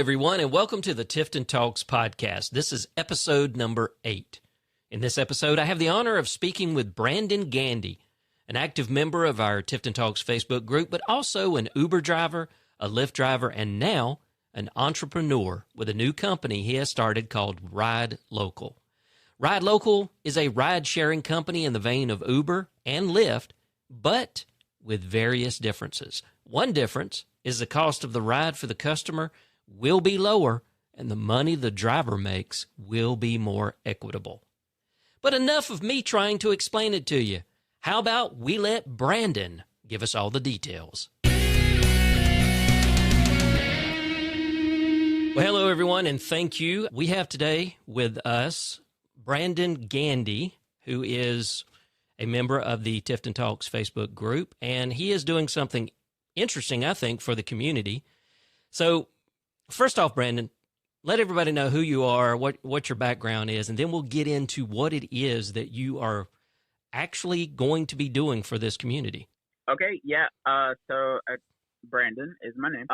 everyone, and welcome to the Tifton Talks podcast. This is episode number 8. In this episode, I have the honor of speaking with Brandon Gandy, an active member of our Tifton Talks Facebook group, but also an Uber driver, a Lyft driver, and now an entrepreneur with a new company he has started called Ride Local. Ride Local is a ride-sharing company in the vein of Uber and Lyft, but with various differences. One difference is the cost of the ride for the customer will be lower, and the money the driver makes will be more equitable. But enough of me trying to explain it to you. How about we let Brandon give us all the details? Well, hello, everyone, and thank you. We have today with us Brandon Gandy, who is a member of the Tifton Talks Facebook group, and he is doing something interesting, I think, for the community. So, first off, Brandon, let everybody know who you are, what your background is, and then we'll get into what it is that you are actually going to be doing for this community. Okay, yeah. So Brandon is my name.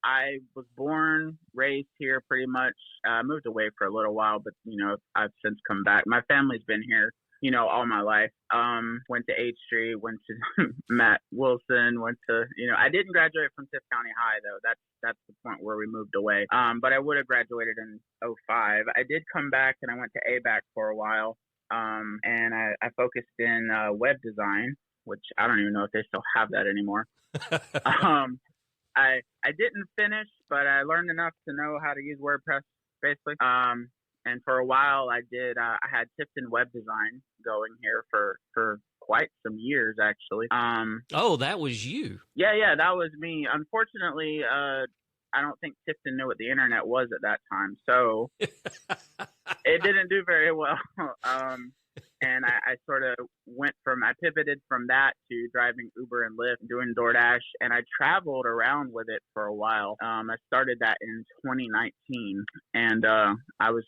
I was born, raised here pretty much. I moved away for a little while, but, I've since come back. My family's been here, all my life. Went to H Street, went to Matt Wilson, went to, I didn't graduate from Tift County High, though. That's the point where we moved away. But I would have graduated in 2005. I did come back and I went to ABAC for a while. And I focused in web design, which I don't even know if they still have that anymore. I didn't finish, but I learned enough to know how to use WordPress, basically. And for a while, I had Tifton web design going here for quite some years, actually. Oh, that was you. Yeah, that was me. Unfortunately, I don't think Tifton knew what the internet was at that time, so it didn't do very well. And I sort of I pivoted from that to driving Uber and Lyft, doing DoorDash, and I traveled around with it for a while. I started that in 2019, and I was,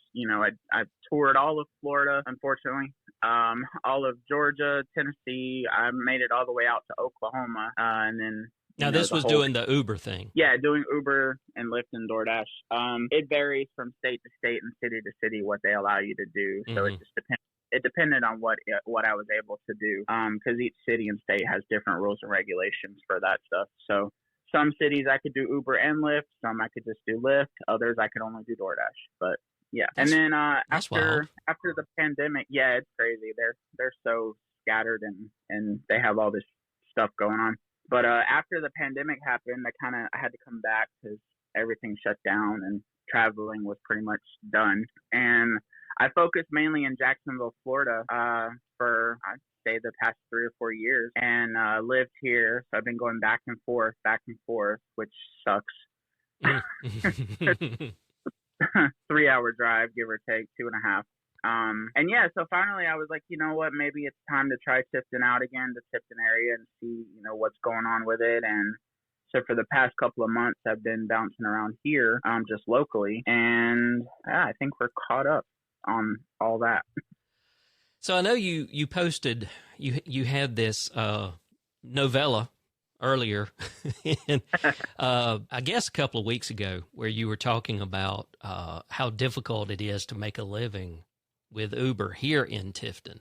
I toured all of Florida, unfortunately, all of Georgia, Tennessee. I made it all the way out to Oklahoma, and then. Now, this was doing the Uber thing. Yeah, doing Uber and Lyft and DoorDash. It varies from state to state and city to city what they allow you to do. So it just depends. It depended on what I was able to do, because each city and state has different rules and regulations for that stuff. So some cities I could do Uber and Lyft, some I could just do Lyft, others I could only do DoorDash. But yeah, and then after the pandemic, yeah, it's crazy. They're so scattered and they have all this stuff going on. But after the pandemic happened, I had to come back because everything shut down and traveling was pretty much done. And I focused mainly in Jacksonville, Florida, for I'd say the past 3 or 4 years, and lived here. So I've been going back and forth, which sucks. 3-hour drive, give or take, 2.5. And yeah, so finally I was like, you know what, maybe it's time to try Tifton out again, the Tifton area, and see, what's going on with it. And so for the past couple of months, I've been bouncing around here, just locally, and I think we're caught up on all that. So I know you posted, you had this novella earlier, and, I guess a couple of weeks ago, where you were talking about how difficult it is to make a living with Uber here in Tifton.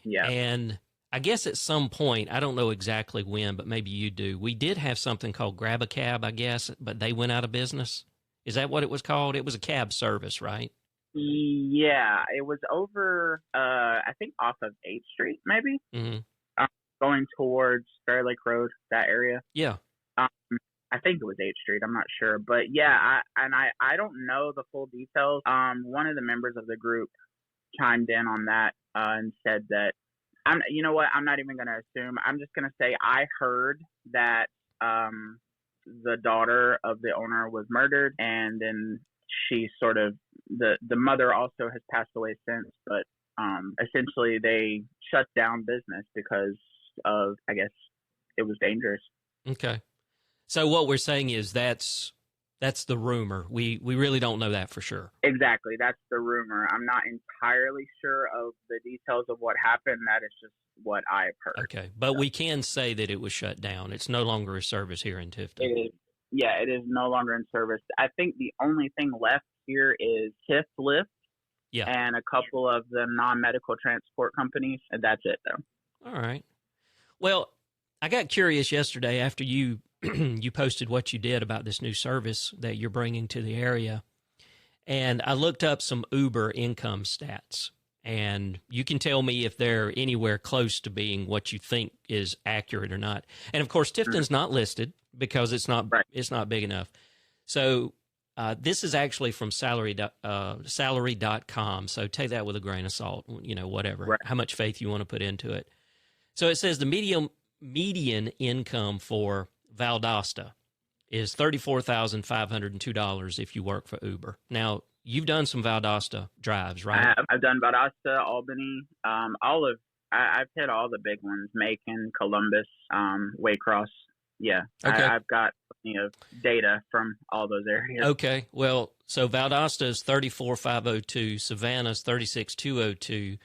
Yeah. And I guess at some point, I don't know exactly when, but maybe you do, we did have something called Grab a Cab, I guess, but they went out of business. Is that what it was called? It was a cab service, right? Yeah, it was over, I think off of 8th Street, maybe, going towards Fair Lake Road, that area. Yeah. I think it was 8th Street. I'm not sure. But yeah, I don't know the full details. One of the members of the group chimed in on that and said that, you know what, I'm not even going to assume. I'm just going to say I heard that the daughter of the owner was murdered, and then she sort of, the mother also has passed away since, but essentially they shut down business because of, I guess, it was dangerous. Okay. So what we're saying is that's the rumor. We really don't know that for sure. Exactly. That's the rumor. I'm not entirely sure of the details of what happened. That is just what I've heard. Okay. But we can say that it was shut down. It's no longer a service here in Tifton. It is. Yeah, it is no longer in service. I think the only thing left here is Tiff Lyft Yeah. and a couple of the non-medical transport companies. And that's it, though. All right. Well, I got curious yesterday after you you posted what you did about this new service that you're bringing to the area, and I looked up some Uber income stats. And you can tell me if they're anywhere close to being what you think is accurate or not. And of course, Tifton's not listed because it's not big enough. So this is actually from salary.com. So take that with a grain of salt, whatever, how much faith you want to put into it. So it says the median income for Valdosta is $34,502 if you work for Uber. Now, you've done some Valdosta drives, right? I've done Valdosta, Albany, I've hit all the big ones, Macon, Columbus, Waycross. Yeah, okay. I've got plenty of data from all those areas. Okay, well, so Valdosta is 34,502, Savannah's 36,202,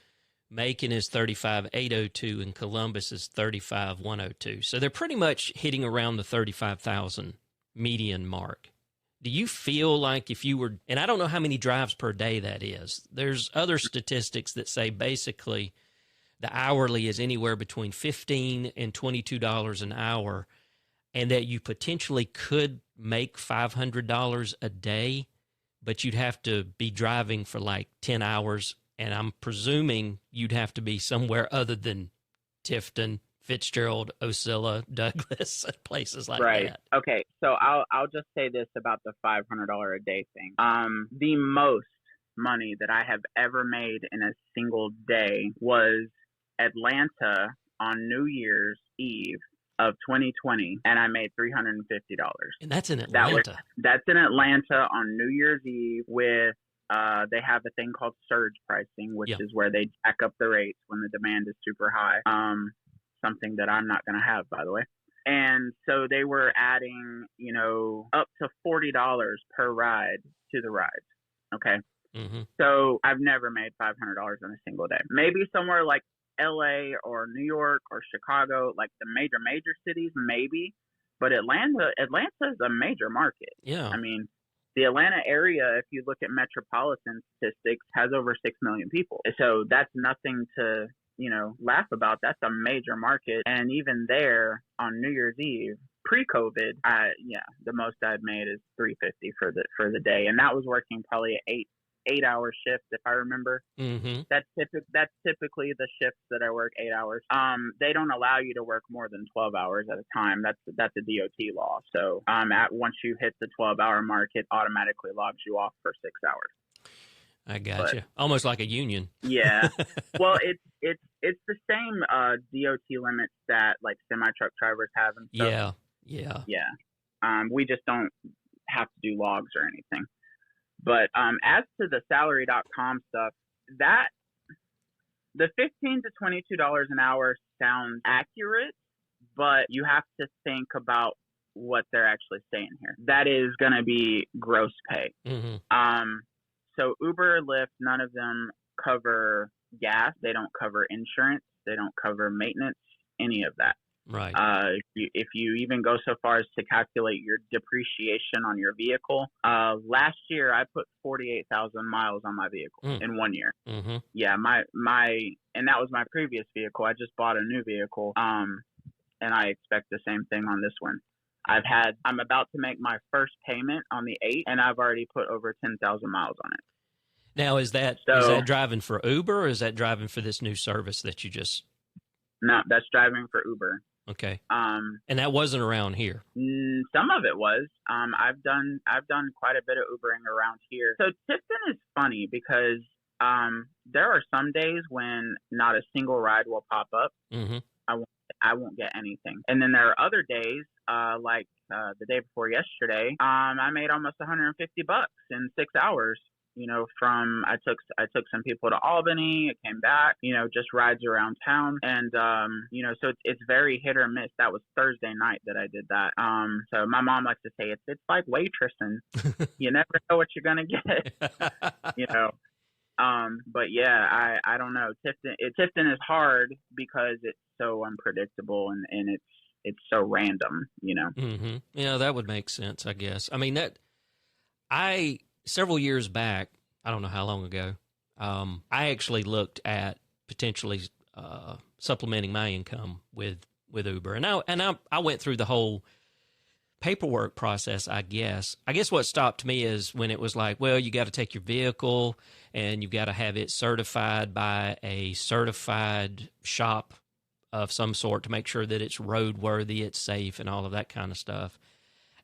Macon is 35,802, and Columbus is 35,102. So they're pretty much hitting around the 35,000 median mark. Do you feel like if you were, and I don't know how many drives per day that is, there's other statistics that say basically the hourly is anywhere between $15 and $22 an hour, and that you potentially could make $500 a day, but you'd have to be driving for like 10 hours, and I'm presuming you'd have to be somewhere other than Tifton, Fitzgerald, Ocilla, Douglas, places like that. Okay, so I'll just say this about the $500 a day thing. The most money that I have ever made in a single day was Atlanta on New Year's Eve of 2020, and I made $350. And that's in Atlanta. That's in Atlanta on New Year's Eve with they have a thing called surge pricing, which is where they jack up the rates when the demand is super high. Something that I'm not going to have, by the way. And so they were adding, up to $40 per ride to the rides. Okay. Mm-hmm. So I've never made $500 in a single day. Maybe somewhere like LA or New York or Chicago, like the major cities, maybe. But Atlanta is a major market. Yeah. I mean, the Atlanta area, if you look at metropolitan statistics, has over 6 million people. So that's nothing to laugh about. That's a major market. And even there on New Year's Eve, pre-COVID, the most I'd made is $350 for the day. And that was working probably an 8-hour shift, if I remember. Mm-hmm. That's typically the shifts that I work, 8 hours. They don't allow you to work more than 12 hours at a time. That's a DOT law. So once you hit the 12-hour mark, it automatically logs you off for 6 hours. I gotcha. Almost like a union. Yeah. Well, it's the same DOT limits that like semi-truck drivers have and stuff. Yeah. We just don't have to do logs or anything. But as to the salary.com stuff, that the $15 to $22 an hour sounds accurate, but you have to think about what they're actually saying here. That is going to be gross pay. Mm-hmm. So Uber, Lyft, none of them cover gas. They don't cover insurance. They don't cover maintenance, any of that. Right. If you even go so far as to calculate your depreciation on your vehicle, last year I put 48,000 miles on my vehicle in 1 year. Mm-hmm. Yeah, and that was my previous vehicle. I just bought a new vehicle, and I expect the same thing on this one. I'm about to make my first payment on the 8th, and I've already put over 10,000 miles on it. Now, is that driving for Uber, or is that driving for this new service that you just? No, that's driving for Uber. Okay. And that wasn't around here. Some of it was. I've done quite a bit of Ubering around here. So Tifton is funny because there are some days when not a single ride will pop up. Mm-hmm. I won't get anything. And then there are other days, like the day before yesterday, I made almost $150 in 6 hours. From I took some people to Albany, I came back, just rides around town. And, so it's very hit or miss. That was Thursday night that I did that. So my mom likes to say it's like waitressing. You never know what you're going to get, But yeah, I don't know. Tifton is hard because it's so unpredictable and it's so random, Mm-hmm. Yeah, that would make sense, I guess. I mean, several years back, I don't know how long ago, I actually looked at potentially supplementing my income with Uber, and I went through the whole paperwork process. I guess what stopped me is when it was like, well, you got to take your vehicle and you got to have it certified by a certified shop of some sort to make sure that it's roadworthy, it's safe, and all of that kind of stuff.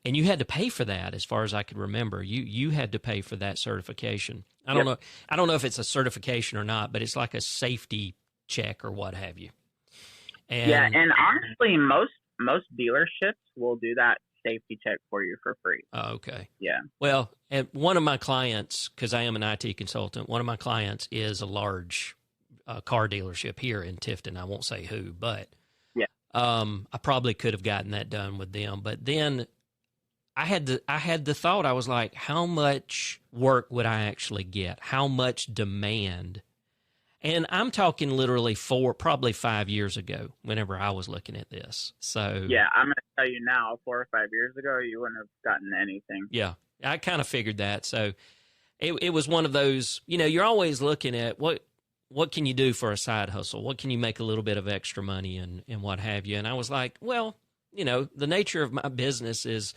And you had to pay for that, as far as I could remember. You had to pay for that certification. I don't know. I don't know if it's a certification or not, but it's like a safety check or what have you. And honestly, most dealerships will do that safety check for you for free. Oh, okay. Yeah. Well, and one of my clients, because I am an IT consultant, one of my clients is a large car dealership here in Tifton. I won't say who, but I probably could have gotten that done with them. But then I had the thought, I was like, how much work would I actually get? How much demand? And I'm talking literally probably 5 years ago, whenever I was looking at this. So yeah, I'm going to tell you now, 4 or 5 years ago, you wouldn't have gotten anything. Yeah, I kind of figured that. So it was one of those, you're always looking at what can you do for a side hustle? What can you make a little bit of extra money and what have you? And I was like, well, the nature of my business is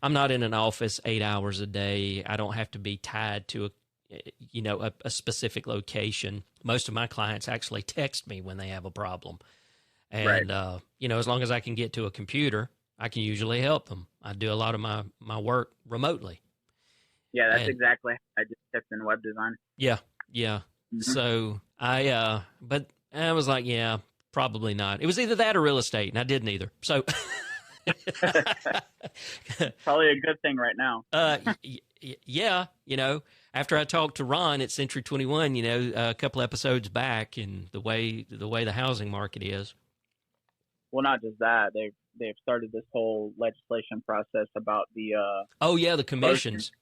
I'm not in an office 8 hours a day. I don't have to be tied to a specific location. Most of my clients actually text me when they have a problem. And, as long as I can get to a computer, I can usually help them. I do a lot of my work remotely. Yeah, that's exactly how I just tipped in web design. Yeah, yeah. Mm-hmm. So but I was like, yeah, probably not. It was either that or real estate, and I did neither. So probably a good thing right now. Yeah, after I talked to Ron at Century 21, a couple episodes back, and the way the housing market is. Well, not just that, they've started this whole legislation process about the the commissions.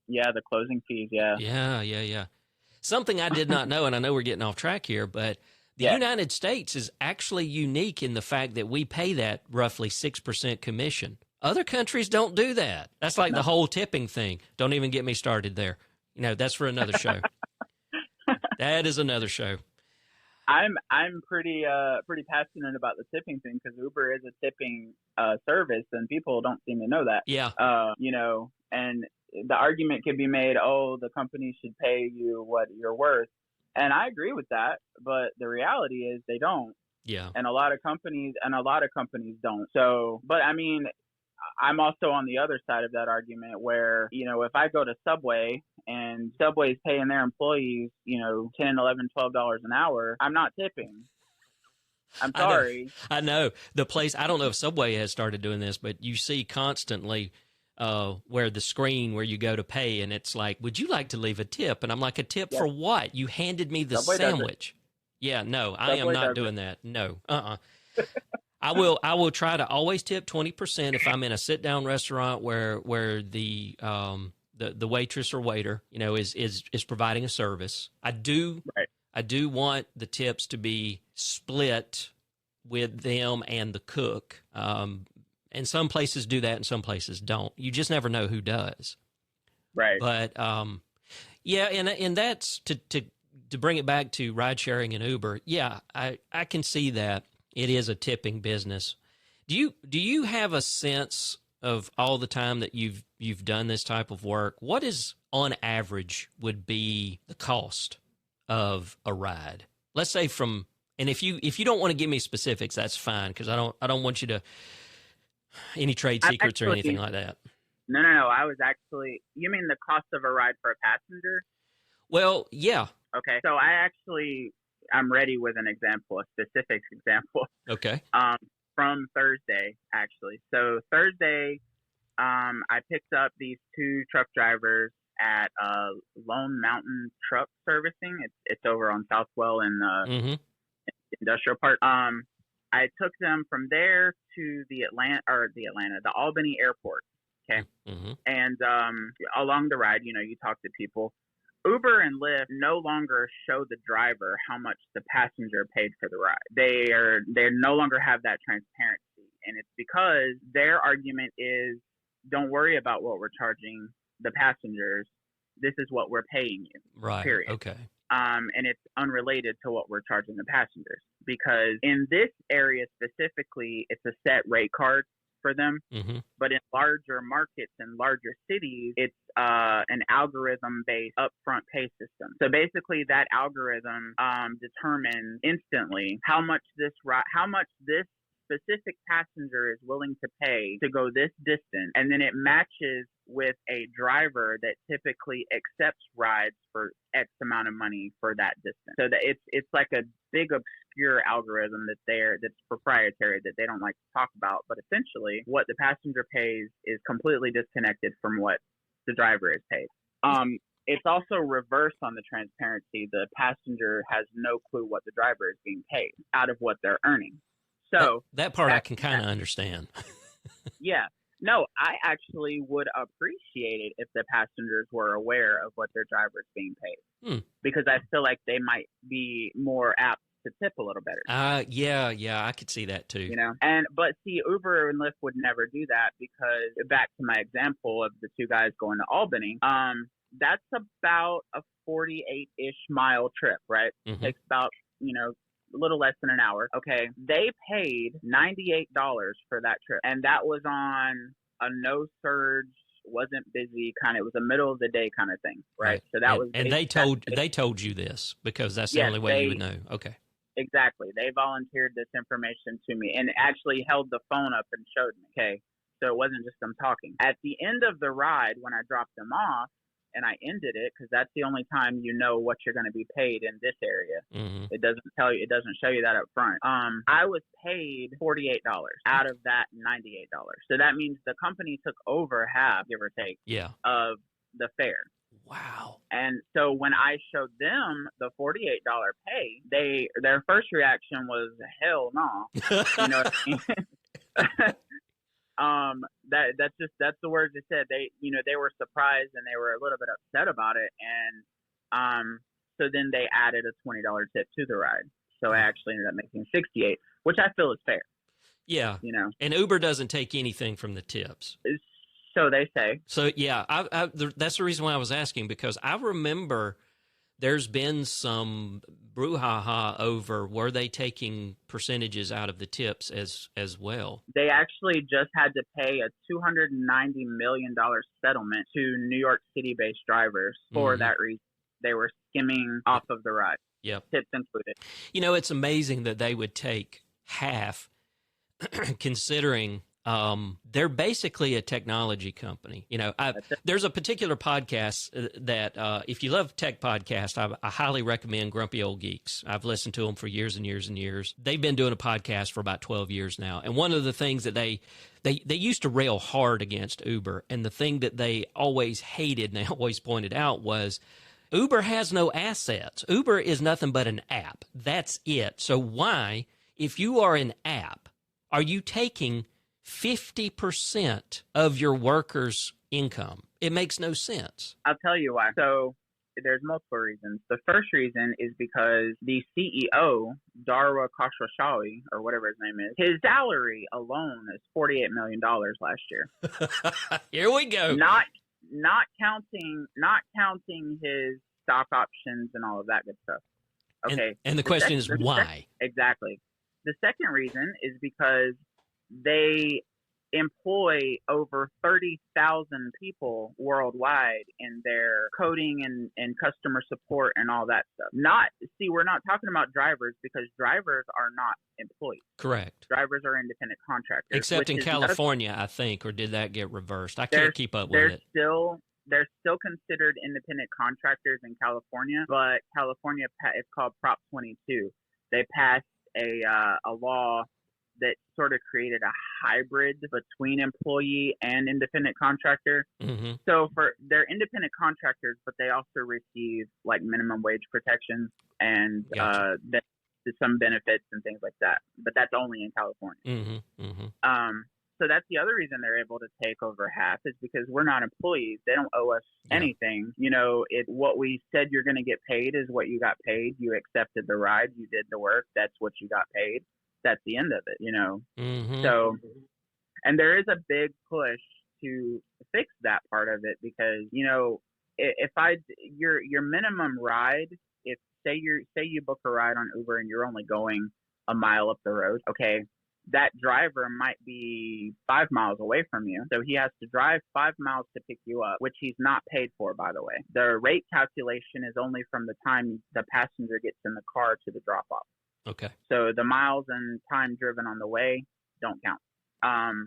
The closing fees. Yeah. Something I did not know, and I know we're getting off track here, but the United States is actually unique in the fact that we pay that roughly 6% commission. Other countries don't do that. That's like the whole tipping thing. Don't even get me started there. That's for another show. That is another show. I'm pretty passionate about the tipping thing because Uber is a tipping service, and people don't seem to know that. Yeah. And the argument could be made, the company should pay you what you're worth. And I agree with that, but the reality is they don't. Yeah. And a lot of companies don't. So, but I mean, I'm also on the other side of that argument where, if I go to Subway and Subway's paying their employees, $10, $11, $12 an hour, I'm not tipping. I'm sorry. I know. The place, I don't know if Subway has started doing this, but you see constantly where the screen where you go to pay, and it's like, would you like to leave a tip? And I'm like, a tip for what? You handed me the Subway sandwich. Yeah, no, I am not doing that. No, I will try to always tip 20% if I'm in a sit down restaurant where the waitress or waiter, is providing a service. I do want the tips to be split with them and the cook. And some places do that and some places don't. You just never know who does. Right. But and that's to bring it back to ride sharing and Uber. Yeah, I can see that. It is a tipping business. Do you have a sense of all the time that you've done this type of work? What is on average would be the cost of a ride? Let's say and if you don't want to give me specifics, that's fine, because I don't want you to any trade secrets or anything like that. No. I was actually, you mean the cost of a ride for a passenger? Well, yeah. Okay. So I'm ready with an example, a specific example. Okay. From Thursday, actually. So Thursday, I picked up these two truck drivers at Lone Mountain Truck Servicing. It's over on Southwell in the industrial park. I took them from there to the Albany airport. Okay. Mm-hmm. And along the ride, you talk to people. Uber and Lyft no longer show the driver how much the passenger paid for the ride. They no longer have that transparency. And it's because their argument is, don't worry about what we're charging the passengers. This is what we're paying you. Right. Period. Okay. And it's unrelated to what we're charging the passengers, because in this area specifically, it's a set rate card for them. Mm-hmm. But in larger markets and larger cities, it's an algorithm-based upfront pay system. So basically, that algorithm determines instantly how much this specific passenger is willing to pay to go this distance, and then it matches with a driver that typically accepts rides for X amount of money for that distance. So that it's like a big obscure algorithm that's proprietary that they don't like to talk about. But essentially, what the passenger pays is completely disconnected from what the driver is paid. It's also reversed on the transparency. The passenger has no clue what the driver is being paid out of what they're earning. So that part I can kind of understand. Yeah. No, I actually would appreciate it if the passengers were aware of what their driver is being paid, because I feel like they might be more apt to tip a little better. Yeah, I could see that too. But see, Uber and Lyft would never do that, because back to my example of the two guys going to Albany, that's about a 48-ish mile trip, right? Mm-hmm. It takes about, a little less than an hour. Okay. They paid $98 for that trip. And that was on a no surge, wasn't busy kind of, it was a middle of the day kind of thing. Right. So that was, and they told you this because that's the only way you would know. Okay. Exactly. They volunteered this information to me and actually held the phone up and showed me. Okay. So it wasn't just them talking. At the end of the ride, when I dropped them off, and I ended it, because that's the only time you know what you're going to be paid in this area. Mm-hmm. It doesn't show you that up front. I was paid $48 out of that $98. So that means the company took over half, give or take, of the fare. Wow. And so when I showed them the $48 pay, their first reaction was, hell no. You know what I mean? That's the words they said. They were surprised and they were a little bit upset about it, and so then they added a $20 tip to the ride. So I actually ended up making $68, which I feel is fair. Yeah. And Uber doesn't take anything from the tips. So they say. So yeah, that's the reason why I was asking, because I remember there's been some brouhaha over, were they taking percentages out of the tips as well? They actually just had to pay a $290 million settlement to New York City-based drivers for that reason. They were skimming off of the ride. Yep. Tips included. It's amazing that they would take half, considering they're basically a technology company. There's a particular podcast that if you love tech podcasts, I highly recommend Grumpy Old Geeks. I've listened to them for years and years and years. They've been doing a podcast for about 12 years now. And one of the things that they used to rail hard against Uber, and the thing that they always hated and they always pointed out was, Uber has no assets. Uber is nothing but an app. That's it. So why, if you are an app, are you taking 50% of your workers' income? It makes no sense. I'll tell you why. So there's multiple reasons. The first reason is because the CEO, Darwa Khosrowshahi, or whatever his name is, his salary alone is $48 million last year. Here we go. Not counting his stock options and all of that good stuff. Okay. And the question is why? Exactly. The second reason is because they employ over 30,000 people worldwide in their coding and customer support and all that stuff. We're not talking about drivers, because drivers are not employees. Correct. Drivers are independent contractors. Except in California, I think, or did that get reversed? I can't keep up with it. They're still considered independent contractors in California, but California, it's called Prop 22. They passed a law that sort of created a hybrid between employee and independent contractor. Mm-hmm. So they're independent contractors, but they also receive like minimum wage protections and some benefits and things like that. But that's only in California. Mm-hmm. Mm-hmm. So that's the other reason they're able to take over half, is because we're not employees. They don't owe us anything. What we said you're going to get paid is what you got paid. You accepted the ride. You did the work. That's what you got paid. that's the end of it, Mm-hmm. So, and there is a big push to fix that part of it because, if your minimum ride, if say you book a ride on Uber and you're only going a mile up the road, okay, that driver might be 5 miles away from you. So he has to drive 5 miles to pick you up, which he's not paid for, by the way. The rate calculation is only from the time the passenger gets in the car to the drop off. Okay. So the miles and time driven on the way don't count.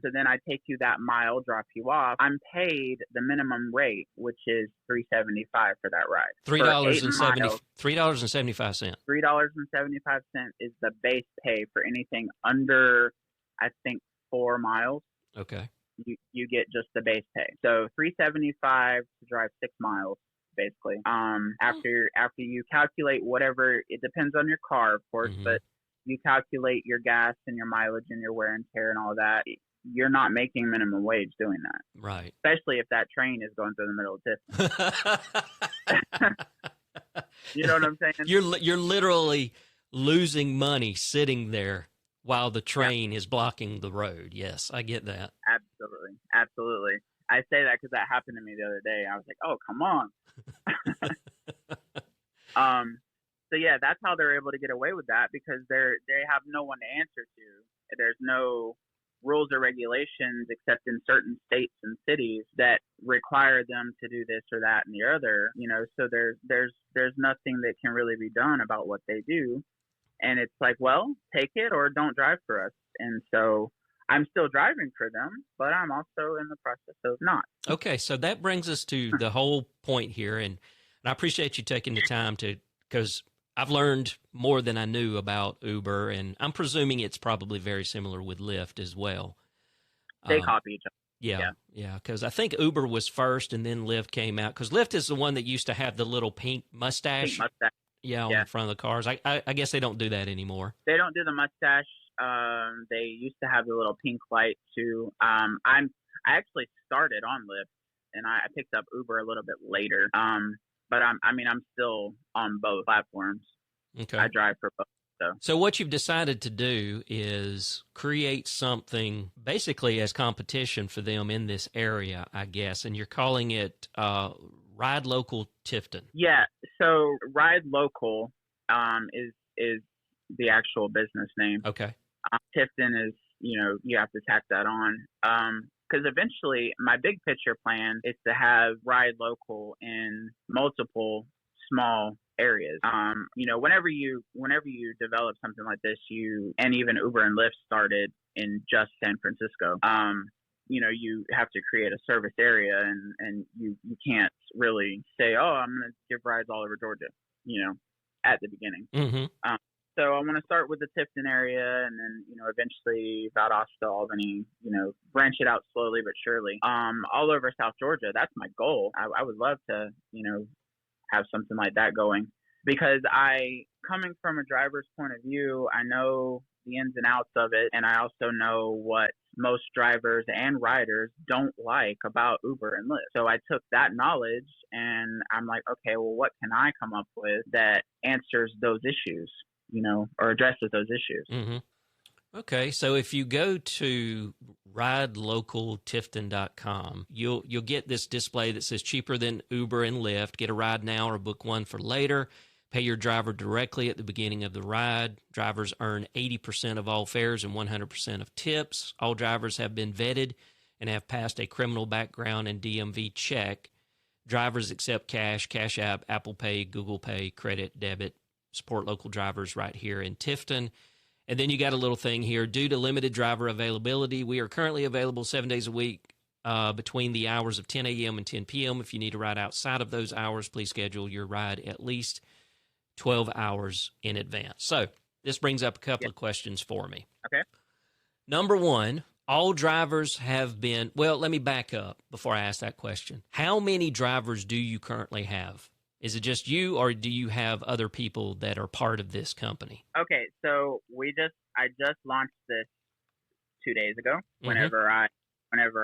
So then I take you that mile, drop you off. I'm paid the minimum rate, which is $3.75 for that ride. $3.75. $3.75 is the base pay for anything under, I think, 4 miles. Okay. You get just the base pay. So $3.75 to drive 6 miles, basically. After you calculate whatever, it depends on your car, of course, Mm-hmm. but you calculate your gas and your mileage and your wear and tear and all of that. You're not making minimum wage doing that. Right. Especially if that train is going through the middle of Tifton. You know what I'm saying? You're literally losing money sitting there while the train is blocking the road. Yes, I get that. Absolutely. I say that because that happened to me the other day. I was like, oh, come on. So yeah, that's how they're able to get away with that because they have no one to answer to. There's no rules or regulations except in certain states and cities that require them to do this or that and the other. So there's nothing that can really be done about what they do. And it's like, well, take it or don't drive for us. And so I'm still driving for them, but I'm also in the process of not. Okay, so that brings us to the whole point here, and I appreciate you taking the time because I've learned more than I knew about Uber, and I'm presuming it's probably very similar with Lyft as well. They copy each other. Yeah, because I think Uber was first, and then Lyft came out, because Lyft is the one that used to have the little pink mustache. On the front of the cars. I guess they don't do that anymore. They don't do the mustache. They used to have the little pink light too. I actually started on Lyft, and I picked up Uber a little bit later. But I'm still on both platforms. Okay. I drive for both. So what you've decided to do is create something basically as competition for them in this area, I guess, and you're calling it Ride Local Tifton. Yeah. So Ride Local is the actual business name. Okay. Tifton is, you have to tack that on. Because eventually my big picture plan is to have Ride Local in multiple small areas. Whenever you develop something like this, and even Uber and Lyft started in just San Francisco. You have to create a service area, and you can't really say, oh, I'm going to give rides all over Georgia, at the beginning. Mm-hmm. So I want to start with the Tifton area, and then, eventually Valdosta, Albany, branch it out slowly but surely. All over South Georgia. That's my goal. I would love to, have something like that going, because coming from a driver's point of view, I know the ins and outs of it, and I also know what most drivers and riders don't like about Uber and Lyft. So I took that knowledge and I'm like, okay, well, what can I come up with that answers those issues, or addresses those issues? Mm-hmm. Okay, so if you go to RideLocalTifton.com, you'll get this display that says cheaper than Uber and Lyft. Get a ride now or book one for later. Pay your driver directly at the beginning of the ride. Drivers earn 80% of all fares and 100% of tips. All drivers have been vetted and have passed a criminal background and DMV check. Drivers accept cash, Cash App, Apple Pay, Google Pay, credit, debit. Support local drivers right here in Tifton. And then you got a little thing here. Due to limited driver availability, we are currently available 7 days a week between the hours of 10 a.m. and 10 p.m. If you need a ride outside of those hours, please schedule your ride at least 12 hours in advance. So this brings up a couple of questions for me. Okay. Number one, all drivers have been, well, let me back up before I ask that question. How many drivers do you currently have? Is it just you, or do you have other people that are part of this company? Okay, so I just launched this 2 days ago. Mm-hmm. Whenever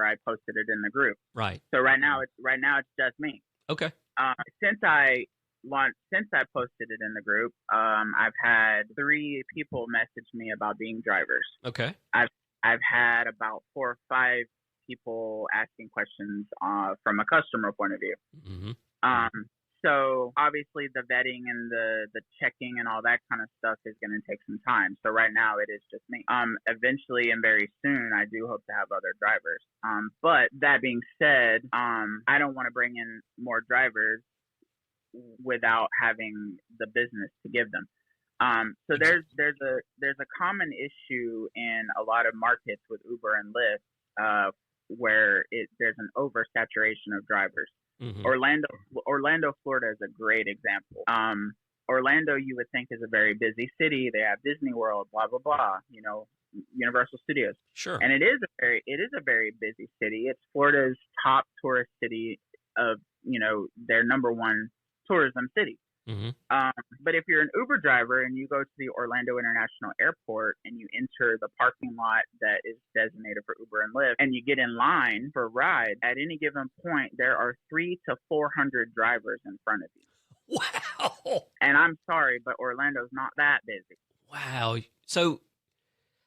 I posted it in the group. Right. So right now it's just me. Okay. Since I since I posted it in the group, I've had 3 people message me about being drivers. Okay. I've had about 4 or 5 people asking questions from a customer point of view. Mm-hmm. So obviously the vetting and the checking and all that kind of stuff is going to take some time. So right now it is just me. Eventually and very soon I do hope to have other drivers. But that being said, I don't want to bring in more drivers without having the business to give them. So there's a common issue in a lot of markets with Uber and Lyft, where there's an oversaturation of drivers. Mm-hmm. Orlando, Florida is a great example. Orlando, you would think, is a very busy city. They have Disney World, blah blah blah. Universal Studios. Sure. And it is a very busy city. It's Florida's top tourist city of their number one tourism city. Mm-hmm. But if you're an Uber driver and you go to the Orlando International Airport and you enter the parking lot that is designated for Uber and Lyft and you get in line for a ride, at any given point there are 300 to 400 drivers in front of you. Wow. And I'm sorry, but Orlando's not that busy. Wow. So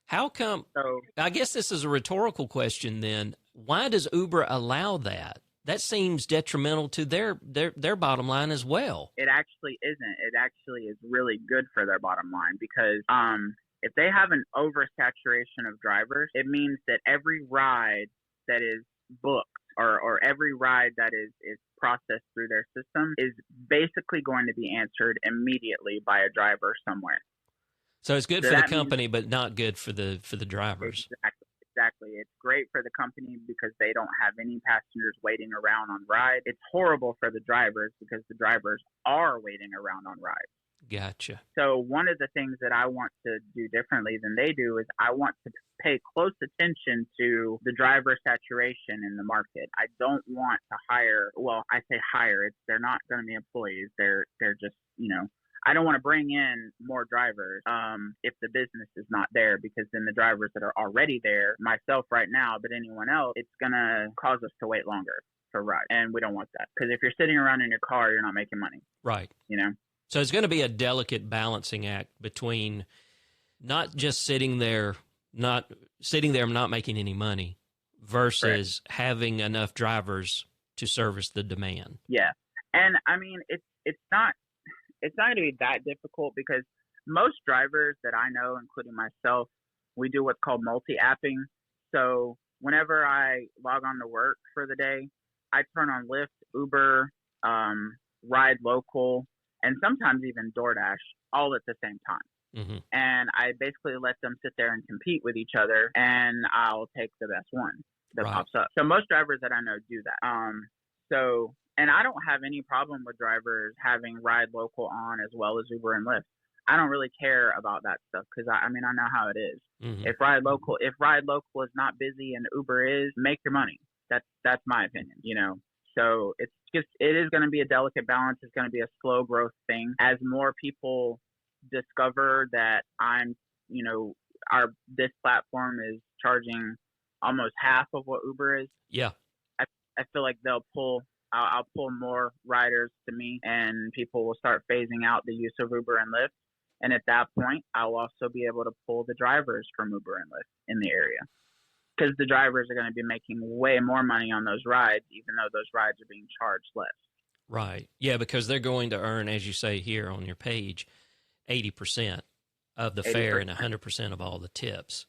how come? So I guess this is a rhetorical question then. Why does Uber allow that? That seems detrimental to their bottom line as well. It actually isn't. It actually is really good for their bottom line because if they have an oversaturation of drivers, it means that every ride that is booked or every ride that is processed through their system is basically going to be answered immediately by a driver somewhere. So it's good for the company, but not good for the drivers. Exactly. It's great for the company because they don't have any passengers waiting around on rides. It's horrible for the drivers because the drivers are waiting around on rides. Gotcha. So one of the things that I want to do differently than they do is I want to pay close attention to the driver saturation in the market. I don't want to hire, I say hire, they're not going to be employees. They're just, I don't want to bring in more drivers if the business is not there, because then the drivers that are already there, myself right now, but anyone else, it's going to cause us to wait longer for rides. And we don't want that, because if you're sitting around in your car, you're not making money. Right. So it's going to be a delicate balancing act between not just sitting there, not making any money versus having enough drivers to service the demand. Yeah. And I mean, it's not going to be that difficult because most drivers that I know, including myself, we do what's called multi-apping. So whenever I log on to work for the day, I turn on Lyft, Uber, Ride Local, and sometimes even DoorDash all at the same time. Mm-hmm. And I basically let them sit there and compete with each other, and I'll take the best one that pops up. So most drivers that I know do that. And I don't have any problem with drivers having Ride Local on as well as Uber and Lyft. I don't really care about that stuff because I know how it is. Mm-hmm. If Ride Local is not busy and Uber is, make your money. That's my opinion, So it is going to be a delicate balance. It's going to be a slow growth thing. As more people discover that this platform is charging almost half of what Uber is. Yeah. I feel like I'll pull more riders to me, and people will start phasing out the use of Uber and Lyft. And at that point, I'll also be able to pull the drivers from Uber and Lyft in the area, because the drivers are going to be making way more money on those rides, even though those rides are being charged less. Right. Yeah, because they're going to earn, as you say here on your page, 80% of the 80%. Fare and 100% of all the tips.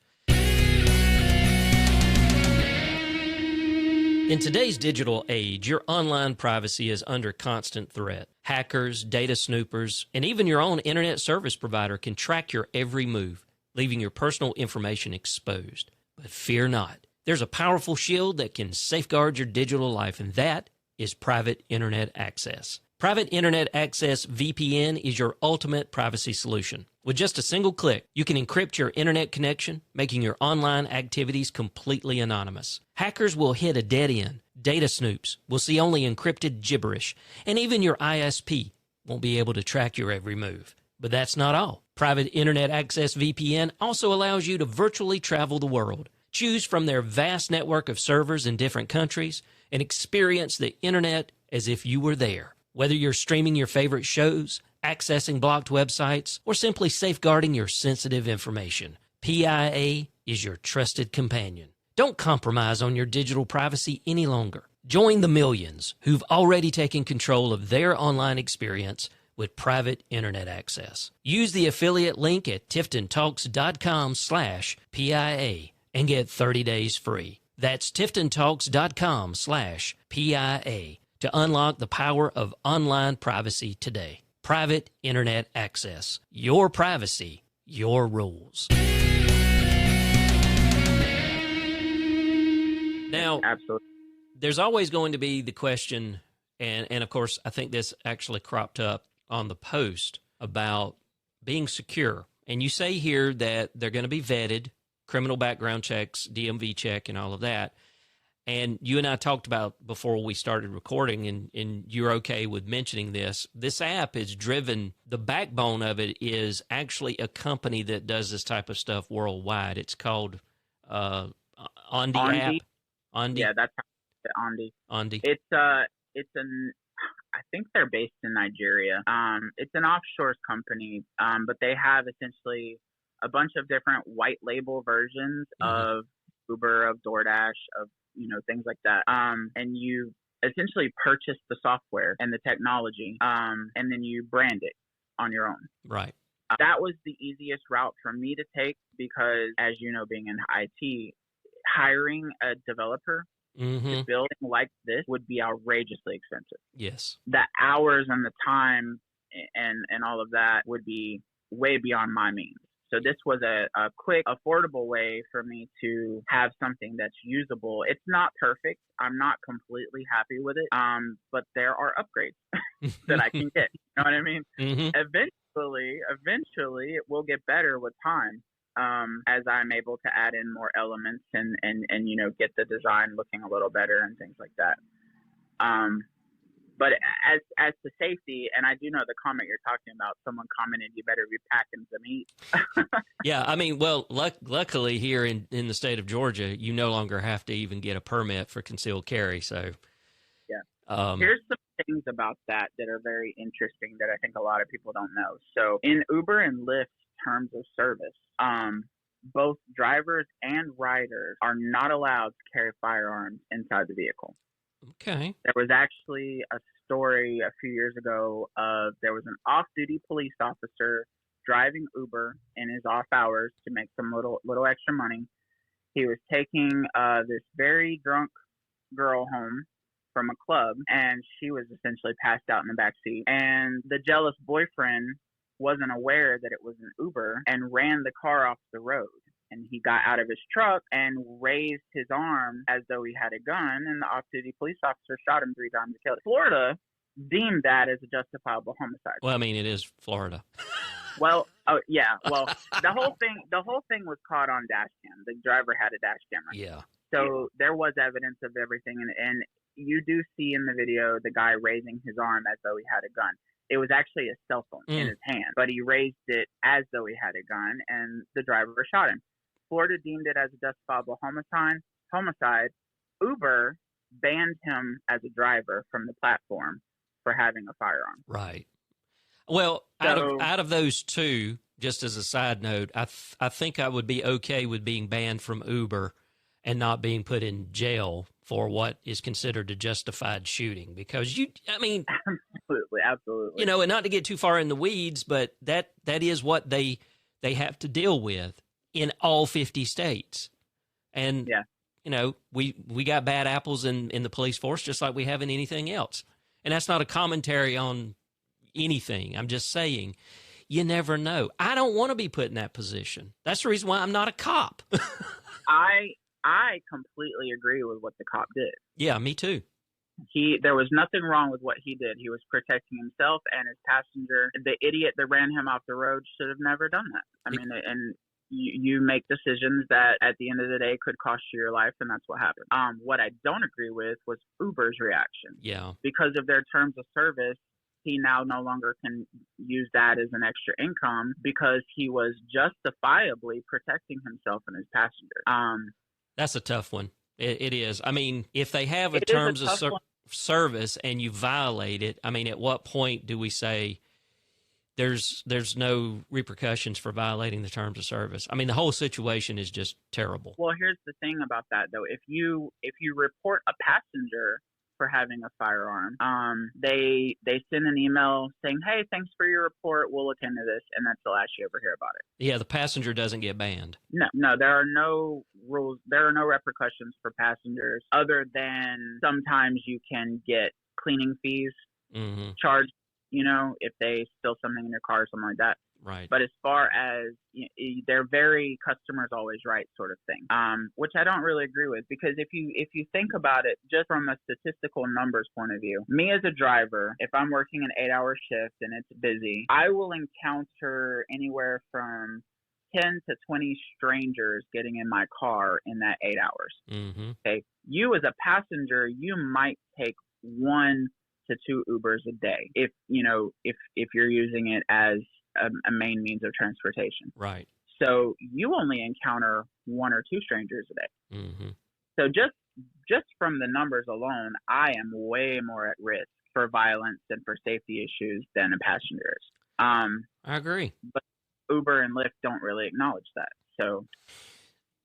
In today's digital age, your online privacy is under constant threat. Hackers, data snoopers, and even your own internet service provider can track your every move, leaving your personal information exposed. But fear not. There's a powerful shield that can safeguard your digital life, and that is private internet access. Private Internet Access VPN is your ultimate privacy solution. With just a single click, you can encrypt your internet connection, making your online activities completely anonymous. Hackers will hit a dead end. Data snoops will see only encrypted gibberish, and even your ISP won't be able to track your every move. But that's not all. Private Internet Access VPN also allows you to virtually travel the world. Choose from their vast network of servers in different countries and experience the internet as if you were there. Whether you're streaming your favorite shows, accessing blocked websites, or simply safeguarding your sensitive information, PIA is your trusted companion. Don't compromise on your digital privacy any longer. Join the millions who've already taken control of their online experience with private internet access. Use the affiliate link at tiftontalks.com/PIA and get 30 days free. That's tiftontalks.com/PIA to unlock the power of online privacy today. Private internet access. Your privacy, your rules. Now, Absolutely. There's always going to be the question, and of course, I think this actually cropped up on the post about being secure. And you say here that they're going to be vetted, criminal background checks, DMV check, and all of that. And you and I talked about before we started recording, and you're okay with mentioning this. This app is driven, the backbone of it is actually a company that does this type of stuff worldwide. It's called Ondi app. Ondi? Yeah, that's Ondi. Ondi. It's I think they're based in Nigeria. It's an offshore company, but they have essentially a bunch of different white label versions of Uber, of DoorDash, of things like that. And you essentially purchase the software and the technology, and then you brand it on your own. Right. That was the easiest route for me to take because, as you know, being in IT, hiring a developer to building like this would be outrageously expensive. Yes. The hours and the time and all of that would be way beyond my means. So this was a quick, affordable way for me to have something that's usable. It's not perfect. I'm not completely happy with it. But there are upgrades that I can get. You know what I mean? Eventually, it will get better with time. As I'm able to add in more elements and get the design looking a little better and things like that. But as to safety, and I do know the comment you're talking about, someone commented, you better be packing some heat. Yeah, I mean, well, luckily here in the state of Georgia, you no longer have to even get a permit for concealed carry. So, yeah. Here's some things about that are very interesting that I think a lot of people don't know. So in Uber and Lyft terms of service, both drivers and riders are not allowed to carry firearms inside the vehicle. Okay. There was actually a story a few years ago of there was an off-duty police officer driving Uber in his off hours to make some little extra money. He was taking this very drunk girl home from a club, and she was essentially passed out in the back seat. And the jealous boyfriend wasn't aware that it was an Uber and ran the car off the road. And he got out of his truck and raised his arm as though he had a gun, and the off-duty police officer shot him 3 times and killed him. Florida deemed that as a justifiable homicide. Well, I mean, it is Florida. Well, oh yeah. Well, the whole thing was caught on dash cam. The driver had a dash camera. Yeah. So there was evidence of everything, and you do see in the video the guy raising his arm as though he had a gun. It was actually a cell phone in his hand, but he raised it as though he had a gun, and the driver shot him. Florida deemed it as a justifiable homicide. Uber banned him as a driver from the platform for having a firearm. Right. Well, out of those two, just as a side note, I think I would be okay with being banned from Uber and not being put in jail for what is considered a justified shooting, because absolutely, and not to get too far in the weeds, but that is what they have to deal with in all 50 states. And, we got bad apples in the police force, just like we have in anything else. And that's not a commentary on anything. I'm just saying, you never know. I don't want to be put in that position. That's the reason why I'm not a cop. I completely agree with what the cop did. Yeah, me too. There was nothing wrong with what he did. He was protecting himself and his passenger. The idiot that ran him off the road should have never done that. I mean, and you make decisions that at the end of the day could cost you your life, and that's what happened. What I don't agree with was Uber's reaction. Yeah. Because of their terms of service, he now no longer can use that as an extra income because he was justifiably protecting himself and his passenger. That's a tough one. It is. I mean, if they have a terms of service, service and you violate it, I mean, at what point do we say there's no repercussions for violating the terms of service? I mean, the whole situation is just terrible. Well, here's the thing about that, though. If you report a passenger for having a firearm, they send an email saying, "Hey, thanks for your report. We'll look into this," and that's the last you ever hear about it. Yeah, the passenger doesn't get banned. No, there are no rules. There are no repercussions for passengers other than sometimes you can get cleaning fees charged, if they steal something in your car or something like that. Right. But as far as they're very customers always right sort of thing, which I don't really agree with, because if you think about it just from a statistical numbers point of view, me as a driver, if I'm working an 8-hour shift and it's busy, I will encounter anywhere from 10 to 20 strangers getting in my car in that 8 hours. Okay, you as a passenger, you might take 1 to 2 Ubers a day if you're using it as a main means of transportation. Right. So you only encounter 1 or 2 strangers a day. So just from the numbers alone, I am way more at risk for violence and for safety issues than a passenger is. I agree. But Uber and Lyft don't really acknowledge that. So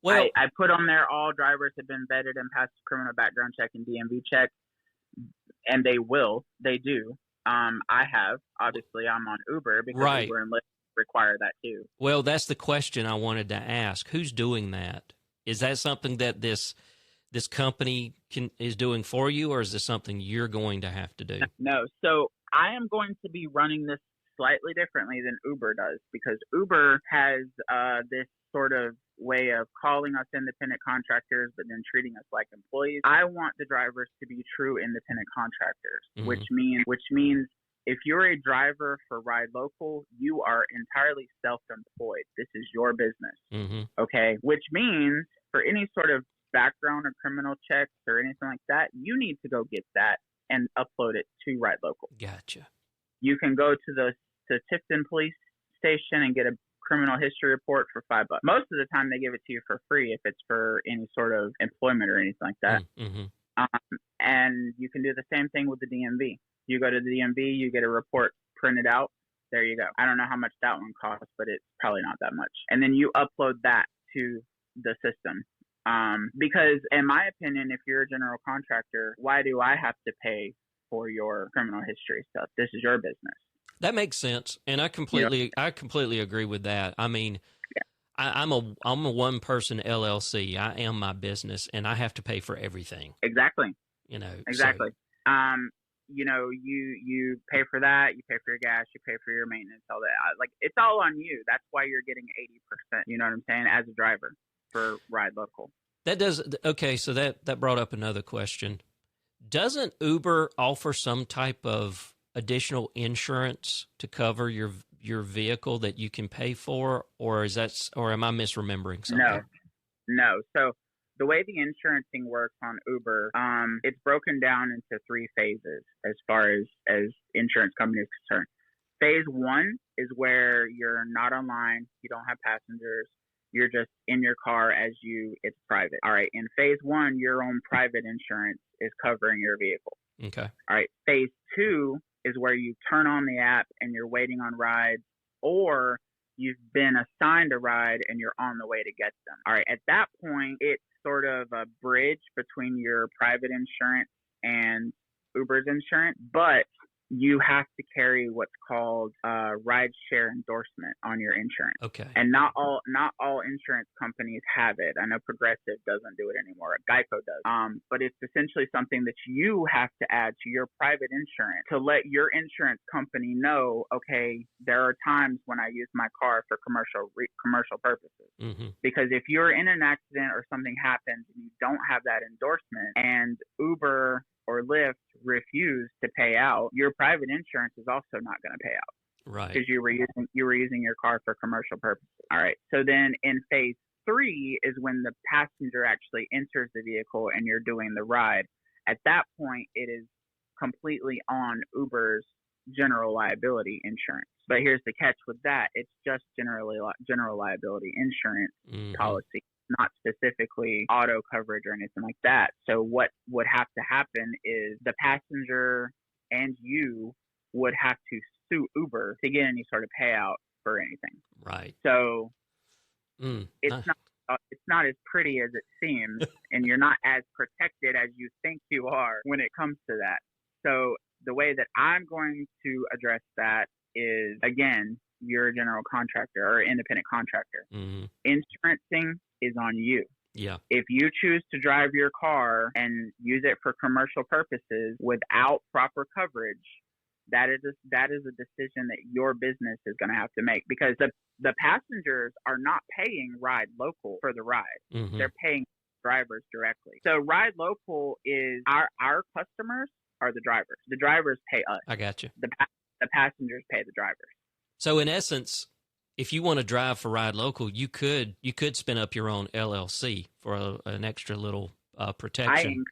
well, I put on there all drivers have been vetted and passed criminal background check and DMV check, and they do. I have. Obviously, I'm on Uber because right. Uber and Lyft require that too. Well, that's the question I wanted to ask. Who's doing that? Is that something that this company is doing for you, or is this something you're going to have to do? No. So I am going to be running this slightly differently than Uber does, because Uber has this sort of way of calling us independent contractors but then treating us like employees. I want the drivers to be true independent contractors, which means if you're a driver for Ride Local, you are entirely self-employed. This is your business. Okay? Which means for any sort of background or criminal checks or anything like that, you need to go get that and upload it to Ride Local. Gotcha. You can go to the Tifton police station and get a criminal history report for $5. Most of the time they give it to you for free if it's for any sort of employment or anything like that. And you can do the same thing with the DMV. You go to the DMV, you get a report printed out. There you go. I don't know how much that one costs, but it's probably not that much. And then you upload that to the system. Because in my opinion, if you're a general contractor, why do I have to pay for your criminal history stuff? This is your business. That makes sense, and I completely agree with that. I mean, I'm a one person LLC. I am my business, and I have to pay for everything. Exactly. Exactly. So. You pay for that. You pay for your gas. You pay for your maintenance. All that. Like, it's all on you. That's why you're getting 80%. You know what I'm saying? As a driver for Ride Local. That does okay. So that brought up another question. Doesn't Uber offer some type of additional insurance to cover your vehicle that you can pay for, or am I misremembering something? No. So the way the insurancing works on Uber, it's broken down into 3 phases as far as insurance companies are concerned. Phase 1 is where you're not online, you don't have passengers, you're just in your car it's private. All right. In phase 1, your own private insurance is covering your vehicle. Okay. All right. Phase 2 is where you turn on the app and you're waiting on rides, or you've been assigned a ride and you're on the way to get them. All right. At that point, it's sort of a bridge between your private insurance and Uber's insurance, but you have to carry what's called Rideshare endorsement on your insurance. Okay. And not all insurance companies have it. I know Progressive doesn't do it anymore. Geico does. But it's essentially something that you have to add to your private insurance to let your insurance company know, okay, there are times when I use my car for commercial purposes. Because if you're in an accident or something happens and you don't have that endorsement, and Uber or Lyft refuse to pay out, your private insurance is also not going to pay out. Right. Because you were using your car for commercial purposes. All right. So then in phase 3 is when the passenger actually enters the vehicle and you're doing the ride. At that point, it is completely on Uber's general liability insurance. But here's the catch with that. It's just general liability insurance policy, not specifically auto coverage or anything like that. So what would have to happen is the passenger and you would have to sue Uber to get any sort of payout for anything. Right. So it's not as pretty as it seems, and you're not as protected as you think you are when it comes to that. So the way that I'm going to address that is, again, you're a general contractor or independent contractor. Mm-hmm. Insurancing is on you. Yeah. If you choose to drive your car and use it for commercial purposes without proper coverage, that is a decision that your business is going to have to make, because the passengers are not paying Ride Local for the ride. Mm-hmm. They're paying drivers directly. So Ride Local is our customers are the drivers. The drivers pay us. I got you. The passengers pay the drivers. So in essence, if you want to drive for Ride Local, you could spin up your own LLC for an extra little protection.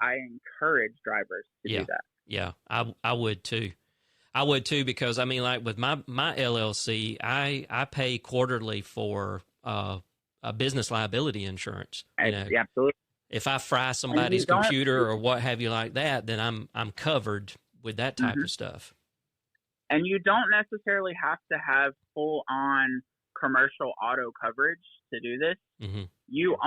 I encourage drivers to do that. Yeah, I would too. I would too, because I mean, like with my LLC, I pay quarterly for a business liability insurance. Yeah, absolutely. If I fry somebody's computer or what have you like that, then I'm covered with that type of stuff. And you don't necessarily have to have full on commercial auto coverage to do this. Mm-hmm. You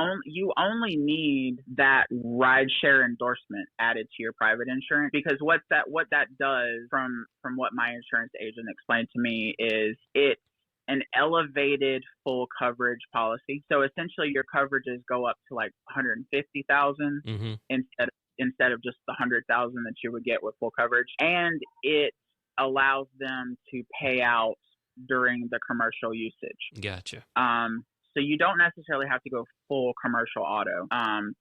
only need that rideshare endorsement added to your private insurance, because what that does, from what my insurance agent explained to me, is it's an elevated full coverage policy. So essentially your coverages go up to like 150,000 mm-hmm. instead of just the 100,000 that you would get with full coverage, and it allows them to pay out during the commercial usage. Gotcha. So you don't necessarily have to go full commercial auto.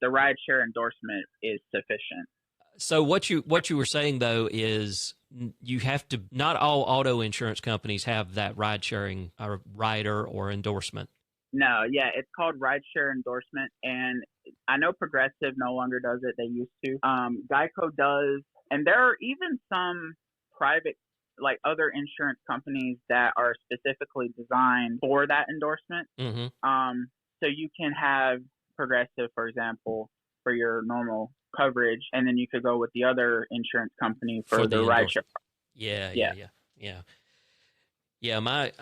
The rideshare endorsement is sufficient. So what you were saying though is you have to, not all auto insurance companies have that ride sharing or rider or endorsement. No, yeah, it's called rideshare endorsement, and I know Progressive no longer does it. They used to. Geico does, and there are even some private, like other insurance companies that are specifically designed for that endorsement. Mm-hmm. So you can have Progressive, for example, for your normal coverage, and then you could go with the other insurance company for the rideshare. Yeah.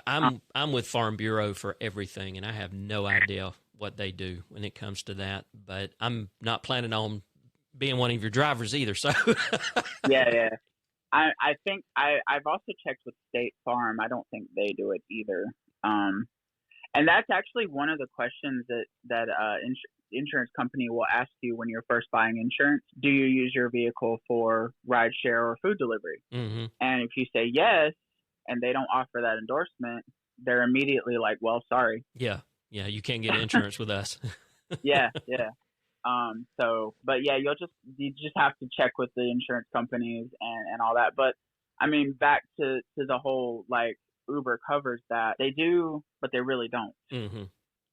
I'm with Farm Bureau for everything, and I have no idea what they do when it comes to that. But I'm not planning on being one of your drivers either. So yeah. I think I've also checked with State Farm. I don't think they do it either. And that's actually one of the questions that insurance company will ask you when you're first buying insurance. Do you use your vehicle for rideshare or food delivery? Mm-hmm. And if you say yes, and they don't offer that endorsement, they're immediately like, well, sorry. Yeah, you can't get insurance with us. Yeah. But yeah, you just have to check with the insurance companies and all that. But I mean, back to the whole, like, Uber covers that. They do, but they really don't. Mm-hmm.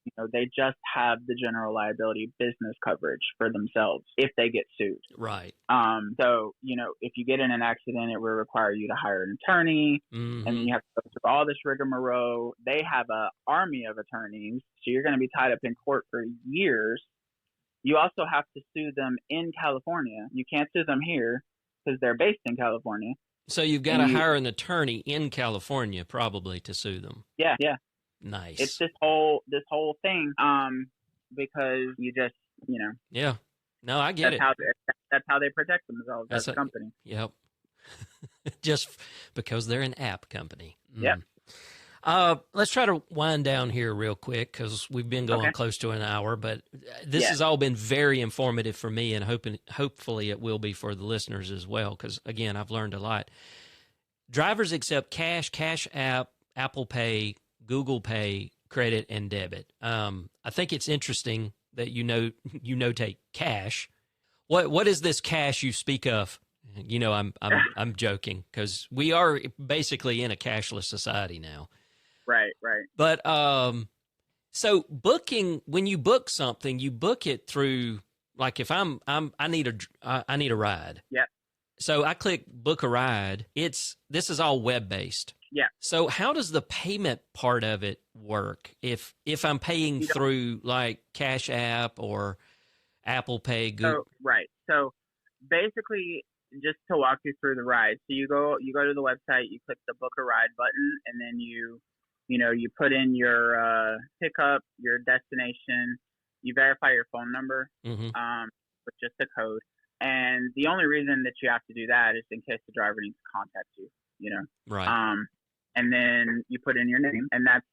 You know, they just have the general liability business coverage for themselves if they get sued. Right. So, you know, if you get in an accident, it will require you to hire an attorney, mm-hmm. and then you have to go through all this rigmarole. They have an army of attorneys, so you're going to be tied up in court for years. You also have to sue them in California. You can't sue them here because they're based in California. So you've got to hire an attorney in California probably to sue them. Yeah. Nice. It's this whole thing, because you just, you know. Yeah. No, I get it. That's how they protect themselves as a company. Yep. Just because they're an app company. Yep. Let's try to wind down here real quick because we've been going close to an hour, but this has all been very informative for me, and hopefully it will be for the listeners as well, because, again, I've learned a lot. Drivers accept Cash App, Apple Pay, Google Pay, credit, and debit. I think it's interesting that you notate cash. What is this cash you speak of? You know, I'm joking, because we are basically in a cashless society now. Right. But so booking, when you book something, you book it through, like, if I need a ride. Yep. So I click book a ride. This is all web based. Yeah. So how does the payment part of it work? If I'm paying through like Cash App or Apple Pay, Google. Right. So basically, just to walk you through the ride. So you go to the website, you click the book a ride button, and then you put in your pickup, your destination, you verify your phone number with just a code. And the only reason that you have to do that is in case the driver needs to contact you, Right. And then you put in your name, and that's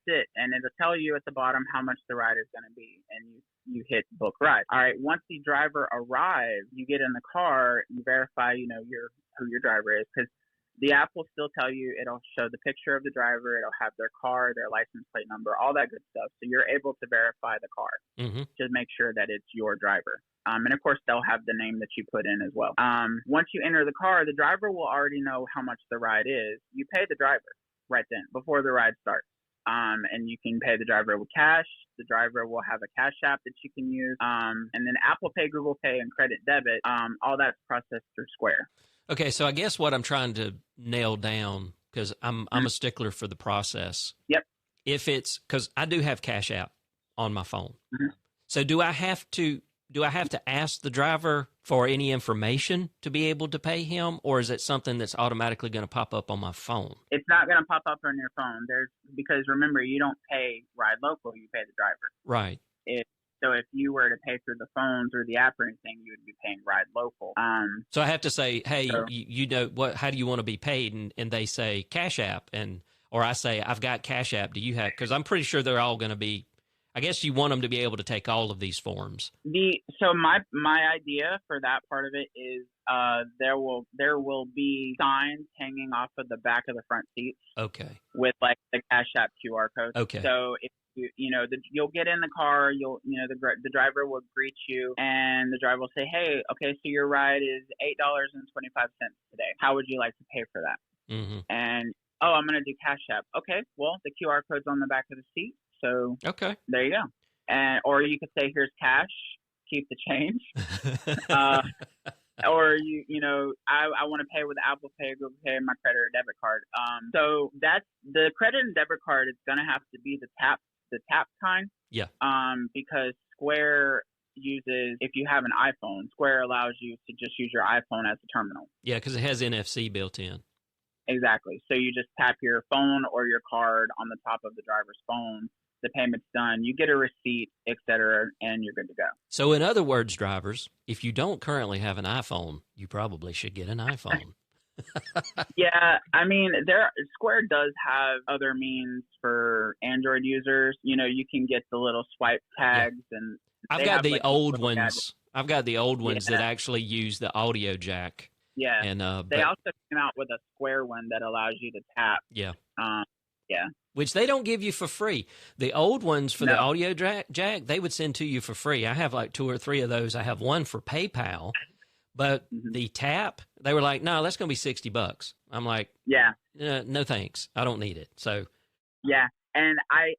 it. And it'll tell you at the bottom how much the ride is going to be, and you hit book ride. All right. Once the driver arrives, you get in the car, you verify, who your driver is, because the app will still tell you. It'll show the picture of the driver. It'll have their car, their license plate number, all that good stuff. So you're able to verify the car to make sure that it's your driver. And of course, they'll have the name that you put in as well. Once you enter the car, the driver will already know how much the ride is. You pay the driver right then before the ride starts. And you can pay the driver with cash. The driver will have a cash app that you can use. And then Apple Pay, Google Pay, and credit debit, all that's processed through Square. Okay, so I guess what I'm trying to nail down, because I'm a stickler for the process. Yep. If it's, because I do have Cash App on my phone. So do I have to ask the driver for any information to be able to pay him, or is it something that's automatically going to pop up on my phone? It's not going to pop up on your phone. Because remember, you don't pay Ride Local, you pay the driver. Right. So if you were to pay through the phone, through the app or anything, you would be paying Ride Local. So I have to say, hey, how do you want to be paid? And they say Cash App, or I say, I've got Cash App. Do you have? Because I'm pretty sure they're all going to be. I guess you want them to be able to take all of these forms. So my idea for that part of it is there will be signs hanging off of the back of the front seats. Okay. With like the Cash App QR code. Okay. So if you'll get in the car, the driver will greet you, and the driver will say, hey, okay, so your ride is $8.25 today. How would you like to pay for that? And I'm going to do Cash App. Okay, well, the QR code's on the back of the seat. So okay, there you go. Or you could say, here's cash, keep the change. Or I want to pay with Apple Pay, Google Pay, my credit or debit card. So that's the credit and debit card is going to have to be the tap kind. Yeah. Because Square uses, if you have an iPhone, Square allows you to just use your iPhone as a terminal. Yeah, because it has NFC built in. Exactly. So you just tap your phone or your card on the top of the driver's phone. The payment's done. You get a receipt, etc., and you're good to go. So in other words, drivers, if you don't currently have an iPhone, you probably should get an iPhone. Yeah, I mean, Square does have other means for Android users. You can get the little swipe tags, and I've got the old ones. I've got the old ones that actually use the audio jack. Yeah, and they also came out with a Square one that allows you to tap. Yeah. Yeah. Which they don't give you for free. The old ones for the audio jack, they would send to you for free. I have like 2 or 3 of those. I have one for PayPal, but the tap, they were like, no, that's going to be $60. I'm like, yeah, no thanks. I don't need it. So, yeah. And I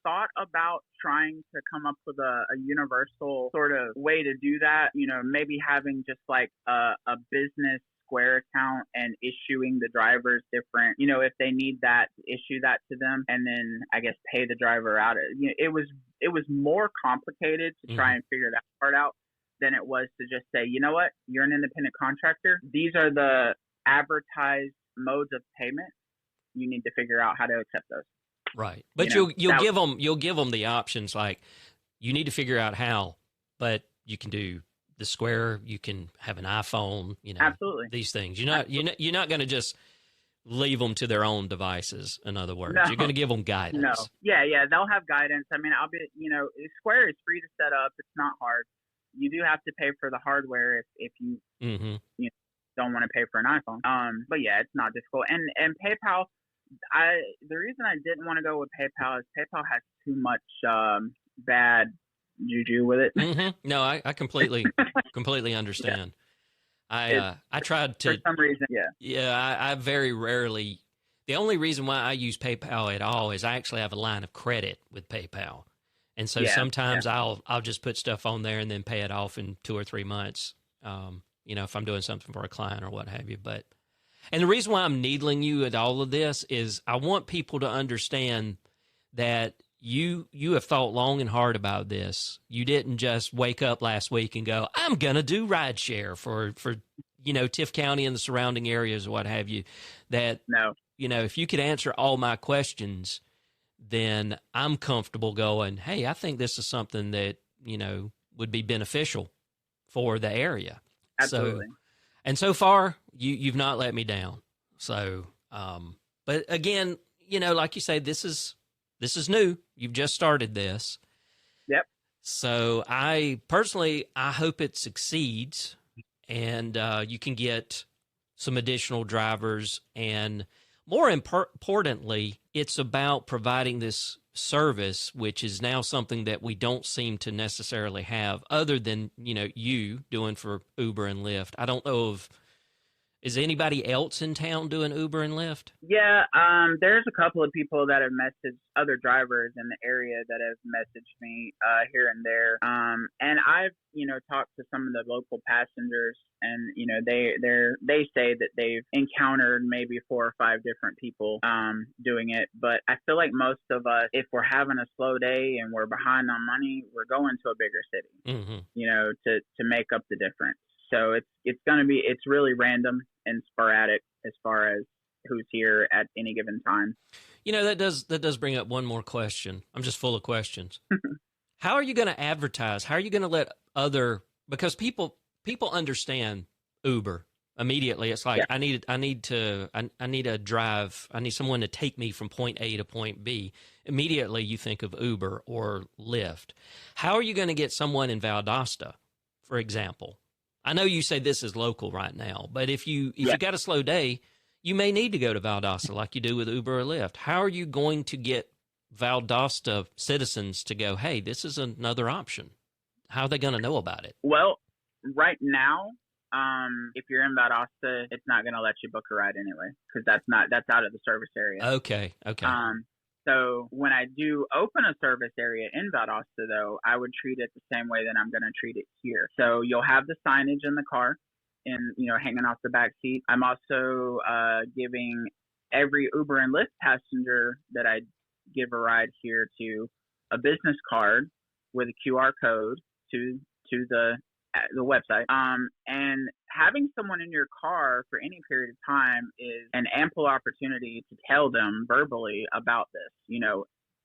thought about trying to come up with a universal sort of way to do that, maybe having just like a business Square account and issuing the drivers different, if they need that, issue that to them, and then I guess pay the driver out. It was more complicated to try and figure that part out than it was to just say, you know what, you're an independent contractor. These are the advertised modes of payment. You need to figure out how to accept those. Right, but you'll give them the options. Like, you need to figure out how, but you can do the Square. You can have an iPhone. Absolutely, these things. You're not going to just leave them to their own devices. In other words, you're going to give them guidance. No, yeah, they'll have guidance. I mean, Square is free to set up. It's not hard. You do have to pay for the hardware if you don't want to pay for an iPhone. But yeah, it's not difficult. And PayPal. The reason I didn't want to go with PayPal is PayPal has too much bad juju with it. No, I completely understand. I tried to, for some reason. I very rarely. The only reason why I use PayPal at all is I actually have a line of credit with PayPal, and so sometimes I'll just put stuff on there and then pay it off in 2 or 3 months. If I'm doing something for a client or what have you. But And the reason why I'm needling you at all of this is I want people to understand that you have thought long and hard about this. You didn't just wake up last week and go, I'm going to do rideshare for Tiff County and the surrounding areas or what have you. That, No. If you could answer all my questions, then I'm comfortable going, hey, I think this is something that, would be beneficial for the area. Absolutely. So far, you've not let me down. So, but again, like you say, this is new. You've just started this. Yep. So I hope it succeeds and you can get some additional drivers. And more importantly, it's about providing this service, which is now something that we don't seem to necessarily have other than, you doing for Uber and Lyft. I don't know is anybody else in town doing Uber and Lyft? Yeah, there's a couple of people that have messaged other drivers in the area that have messaged me here and there. And I've, talked to some of the local passengers, and they say that they've encountered maybe 4 or 5 different people doing it. But I feel like most of us, if we're having a slow day and we're behind on money, we're going to a bigger city, to make up the difference. So it's really random and sporadic as far as who's here at any given time. That does bring up one more question. I'm just full of questions. How are you going to advertise? How are you going to let because people understand Uber immediately. It's like, yeah. I need a drive. I need someone to take me from point A to point B. Immediately you think of Uber or Lyft. How are you going to get someone in Valdosta, for example? I know you say this is local right now, but if you got a slow day, you may need to go to Valdosta like you do with Uber or Lyft. How are you going to get Valdosta citizens to go, hey, this is another option? How are they going to know about it? Well, right now, if you're in Valdosta, it's not going to let you book a ride anyway, because that's out of the service area. Okay. So when I do open a service area in Valdosta, though, I would treat it the same way that I'm going to treat it here. So you'll have the signage in the car and, hanging off the back seat. I'm also giving every Uber and Lyft passenger that I give a ride here to a business card with a QR code to the website. And having someone in your car for any period of time is an ample opportunity to tell them verbally about this.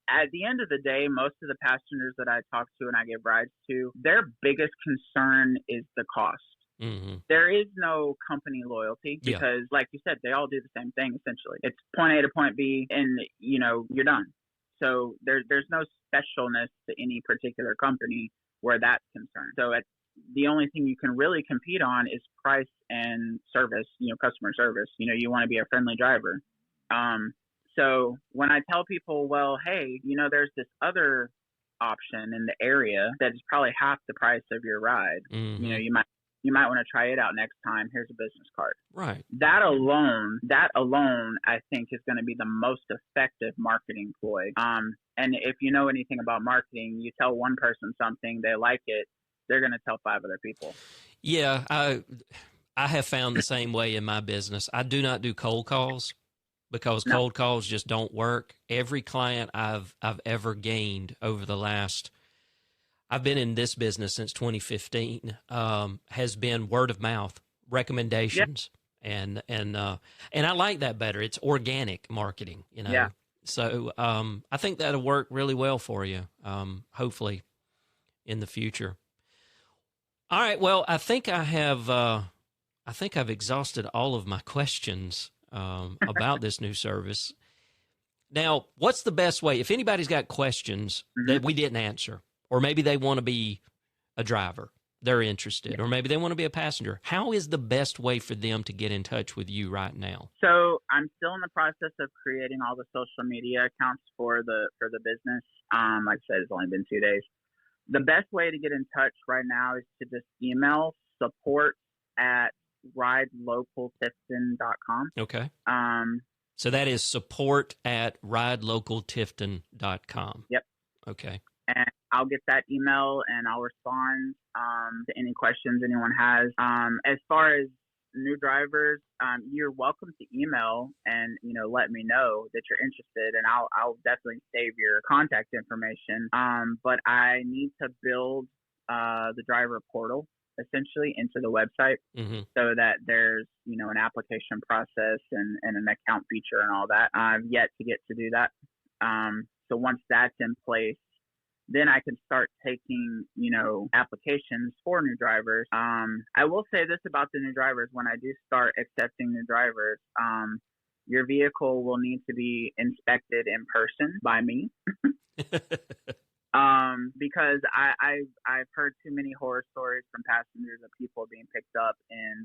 At the end of the day, most of the passengers that I talk to and I give rides to, their biggest concern is the cost. Mm-hmm. There is no company loyalty because, like you said, they all do the same thing essentially. It's point A to point B, and you're done. So there's no specialness to any particular company where that's concerned. So the only thing you can really compete on is price and service, customer service. You want to be a friendly driver. So when I tell people, well, hey, there's this other option in the area that is probably half the price of your ride. Mm-hmm. You might want to try it out next time. Here's a business card. Right. That alone, I think is going to be the most effective marketing ploy. And if you know anything about marketing, you tell one person something, they like it, they're going to tell 5 other people. Yeah, I have found the same way in my business. I do not do cold calls because cold calls just don't work. Every client I've ever gained over the last, I've been in this business since 2015, has been word of mouth, recommendations, and I like that better. It's organic marketing, Yeah. So I think that'll work really well for you, hopefully in the future. All right. Well, I think I've exhausted all of my questions about this new service. Now, what's the best way if anybody's got questions that we didn't answer, or maybe they want to be a driver, they're interested, or maybe they want to be a passenger? How is the best way for them to get in touch with you right now? So I'm still in the process of creating all the social media accounts for the business. Like I said, it's only been 2 days. The best way to get in touch right now is to just email support@RideLocalTifton.com. Okay. So that is support@RideLocalTifton.com. Yep. Okay. And I'll get that email and I'll respond to any questions anyone has. As far as new drivers, you're welcome to email and, let me know that you're interested, and I'll definitely save your contact information. But I need to build the driver portal essentially into the website, so that there's, an application process and an account feature and all that. I've yet to get to do that. So once that's in place, then I can start taking, applications for new drivers. I will say this about the new drivers: when I do start accepting new drivers, your vehicle will need to be inspected in person by me. Because I've heard too many horror stories from passengers of people being picked up in,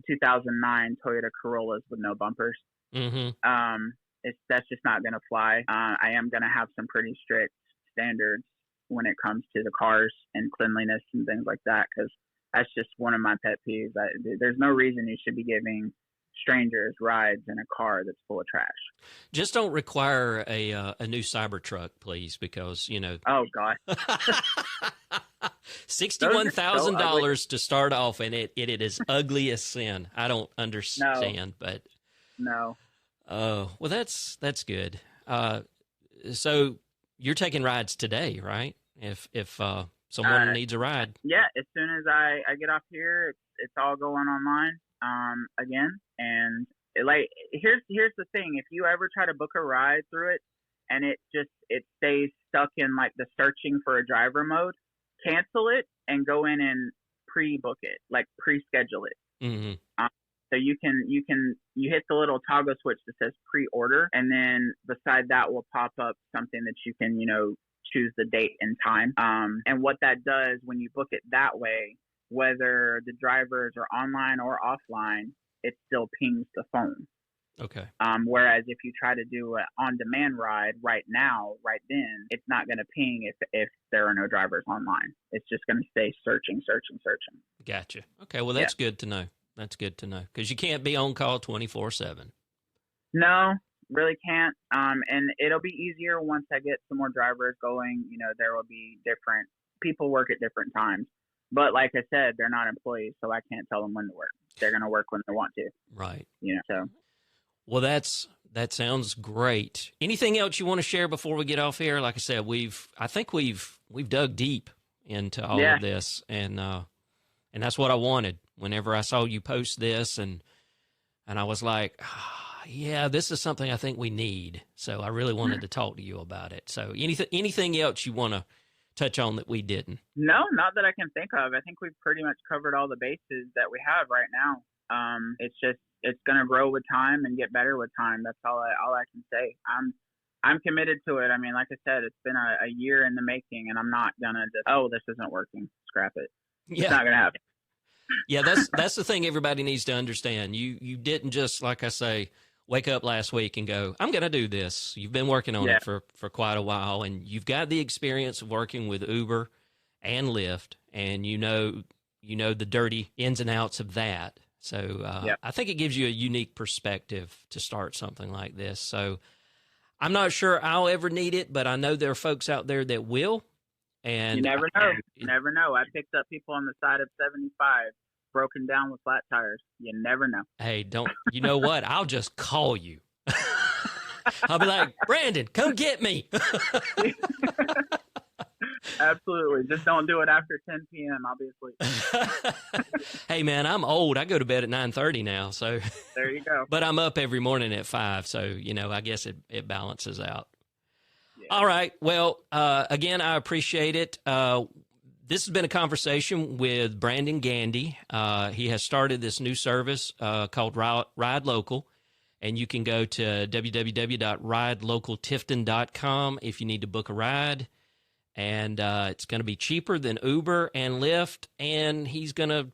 2009 Toyota Corollas with no bumpers. That's just not going to fly. I am going to have some pretty strict standards when it comes to the cars and cleanliness and things like that, because that's just one of my pet peeves. There's no reason you should be giving strangers rides in a car that's full of trash. Just don't require a new Cybertruck, please, because Oh God. $61,000 to start off, and it is ugly as sin. I don't understand, but no. Oh, well, that's good. So you're taking rides today, right? If someone needs a ride. Yeah, as soon as I get off here, it's all going online again. And here's the thing: if you ever try to book a ride through it and it stays stuck in like the searching for a driver mode, cancel it and go in and pre-book it, like pre-schedule it. So you hit the little toggle switch that says pre-order, and then beside that will pop up something that you can, choose the date and time. And what that does when you book it that way, whether the drivers are online or offline, it still pings the phone. Okay. Whereas if you try to do an on-demand ride right now, right then, it's not going to ping if there are no drivers online. It's just going to stay searching. Gotcha. Okay. Well, that's good to know. That's good to know, because you can't be on call 24/7. No, really can't. And it'll be easier once I get some more drivers going. There will be different people work at different times. But like I said, they're not employees, so I can't tell them when to work. They're going to work when they want to. Right. So. Well, that sounds great. Anything else you want to share before we get off here? Like I said, I think we've dug deep into all of this, and that's what I wanted. Whenever I saw you post this, and I was like, yeah, this is something I think we need. So I really wanted to talk to you about it. So anything else you want to touch on that we didn't? No, not that I can think of. I think we've pretty much covered all the bases that we have right now. It's going to grow with time and get better with time. That's all I can say. I'm committed to it. I mean, like I said, it's been a year in the making, and I'm not going to just, this isn't working, scrap it. Yeah. It's not going to happen. Yeah, that's the thing everybody needs to understand. You didn't just, like I say, wake up last week and go, I'm going to do this. You've been working on it for quite a while, and you've got the experience of working with Uber and Lyft, and you know the dirty ins and outs of that. So I think it gives you a unique perspective to start something like this. So I'm not sure I'll ever need it, but I know there are folks out there that will. And you never know. You never know. I picked up people on the side of 75, broken down with flat tires. You never know. Hey, you know what? I'll just call you. I'll be like, Brandon, come get me. Absolutely. Just don't do it after 10 p.m. I'll be asleep. Hey, man, I'm old. I go to bed at 9:30 now. So there you go. But I'm up every morning at 5. So, I guess it balances out. All right. Well, again, I appreciate it. This has been a conversation with Brandon Gandy. He has started this new service called Ride Local, and you can go to www.ridelocaltifton.com if you need to book a ride. And it's going to be cheaper than Uber and Lyft, and he's going to,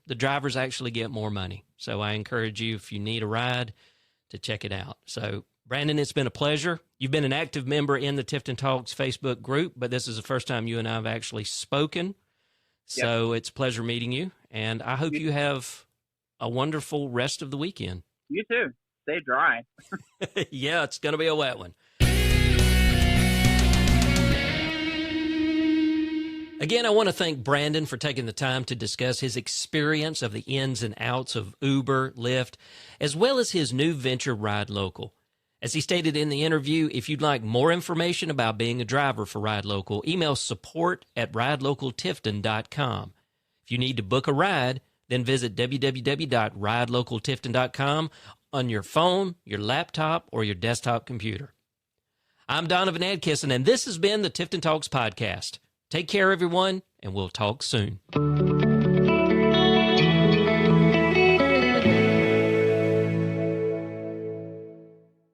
the drivers actually get more money. So I encourage you, if you need a ride, to check it out. So, Brandon, it's been a pleasure. You've been an active member in the Tifton Talks Facebook group, but this is the first time you and I have actually spoken. So It's a pleasure meeting you, and I hope you have a wonderful rest of the weekend. You too. Stay dry. Yeah, it's going to be a wet one. Again, I want to thank Brandon for taking the time to discuss his experience of the ins and outs of Uber, Lyft, as well as his new venture, Ride Local. As he stated in the interview, if you'd like more information about being a driver for Ride Local, email support@RideLocalTifton.com. If you need to book a ride, then visit www.RideLocalTifton.com on your phone, your laptop, or your desktop computer. I'm Donovan Adkisson, and this has been the Tifton Talks Podcast. Take care, everyone, and we'll talk soon.